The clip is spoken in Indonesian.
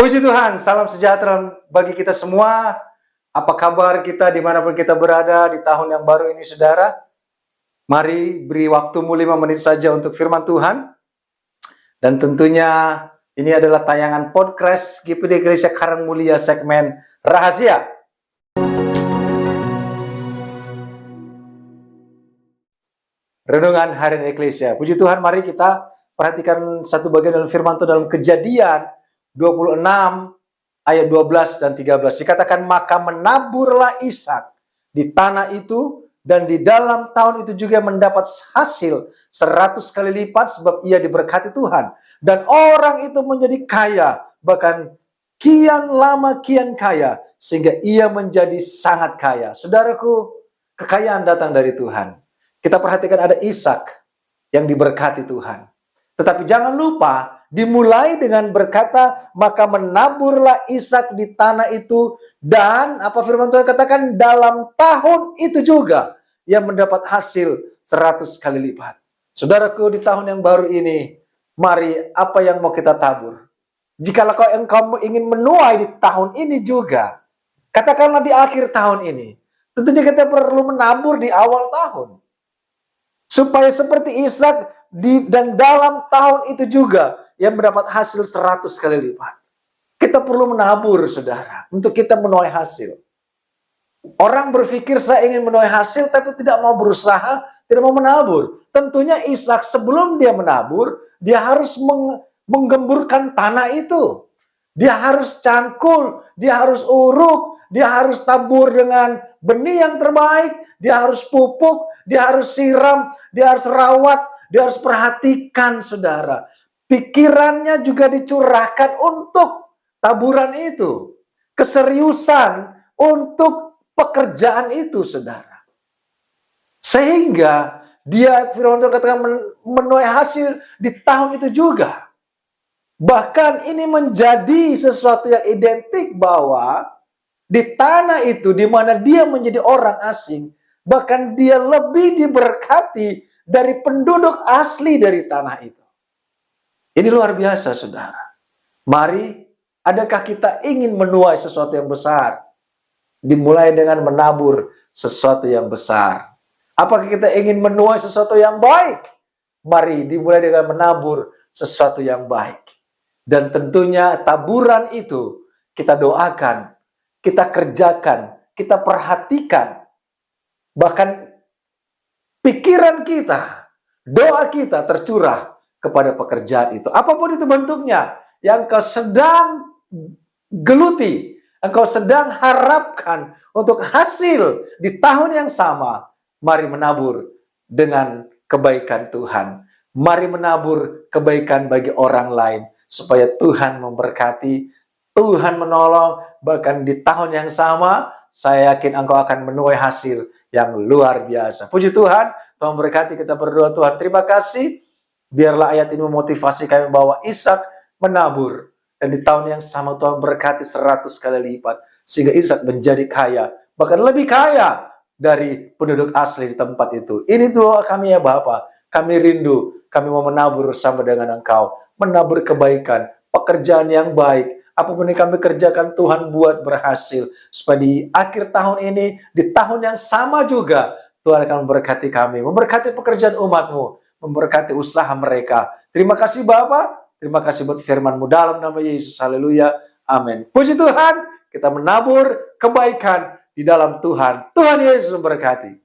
Puji Tuhan, salam sejahtera bagi kita semua. Apa kabar kita dimanapun kita berada di tahun yang baru ini, saudara? Mari beri waktumu 5 menit saja untuk firman Tuhan. Dan tentunya ini adalah tayangan podcast GPD Gereja Karang Mulia segmen Rahasia. Renungan Harian Eklesia. Puji Tuhan, mari kita perhatikan satu bagian dalam firman Tuhan dalam Kejadian 26 ayat 12 dan 13. Dikatakan, maka menaburlah Ishak di tanah itu, dan di dalam tahun itu juga mendapat hasil 100 kali lipat, sebab ia diberkati Tuhan. Dan orang itu menjadi kaya, bahkan kian lama kian kaya, sehingga ia menjadi sangat kaya. Saudaraku, kekayaan datang dari Tuhan. Kita perhatikan ada Ishak yang diberkati Tuhan. Tetapi jangan lupa, dimulai dengan berkata, maka menaburlah Ishak di tanah itu, dan apa firman Tuhan katakan, dalam tahun itu juga ia mendapat hasil 100 kali lipat. Saudaraku, di tahun yang baru ini, mari apa yang mau kita tabur? Jikalau engkau ingin menuai di tahun ini juga, katakanlah di akhir tahun ini, tentunya kita perlu menabur di awal tahun. Supaya seperti Ishak dan dalam tahun itu juga yang mendapat hasil 100 kali lipat. Kita perlu menabur, saudara, untuk kita menuai hasil. Orang berpikir saya ingin menuai hasil tapi tidak mau berusaha, tidak mau menabur. Tentunya Ishak sebelum dia menabur, dia harus menggemburkan tanah itu. Dia harus cangkul, dia harus uruk, dia harus tabur dengan benih yang terbaik, dia harus pupuk, dia harus siram, dia harus rawat, dia harus perhatikan, saudara. Pikirannya juga dicurahkan untuk taburan itu. Keseriusan untuk pekerjaan itu, saudara. Sehingga dia, firman Tuhan katakan, menuai hasil di tahun itu juga. Bahkan ini menjadi sesuatu yang identik bahwa di tanah itu, di mana dia menjadi orang asing, bahkan dia lebih diberkati dari penduduk asli dari tanah itu. Ini luar biasa, saudara. Mari, adakah kita ingin menuai sesuatu yang besar? Dimulai dengan menabur sesuatu yang besar. Apakah kita ingin menuai sesuatu yang baik? Mari dimulai dengan menabur sesuatu yang baik. Dan tentunya taburan itu kita doakan, kita kerjakan, kita perhatikan. Bahkan pikiran kita, doa kita tercurah kepada pekerjaan itu. Apapun itu bentuknya, yang kau sedang geluti, engkau sedang harapkan untuk hasil di tahun yang sama, mari menabur dengan kebaikan Tuhan. Mari menabur kebaikan bagi orang lain, supaya Tuhan memberkati, Tuhan menolong, bahkan di tahun yang sama, saya yakin engkau akan menuai hasil yang luar biasa. Puji Tuhan, Tuhan berkati, kita berdoa. Tuhan, terima kasih. Biarlah ayat ini memotivasi kami bahwa Ishak menabur. Dan di tahun yang sama Tuhan berkati 100 kali lipat. Sehingga Ishak menjadi kaya. Bahkan lebih kaya dari penduduk asli di tempat itu. Ini doa kami ya Bapa. Kami rindu, kami mau menabur bersama dengan Engkau. Menabur kebaikan, pekerjaan yang baik. Apapun yang kami kerjakan, Tuhan buat berhasil. Supaya di akhir tahun ini, di tahun yang sama juga, Tuhan akan memberkati kami. Memberkati pekerjaan umat-Mu. Memberkati usaha mereka. Terima kasih Bapa. Terima kasih buat firman-Mu dalam nama Yesus. Haleluya. Amin. Puji Tuhan. Kita menabur kebaikan di dalam Tuhan. Tuhan Yesus memberkati.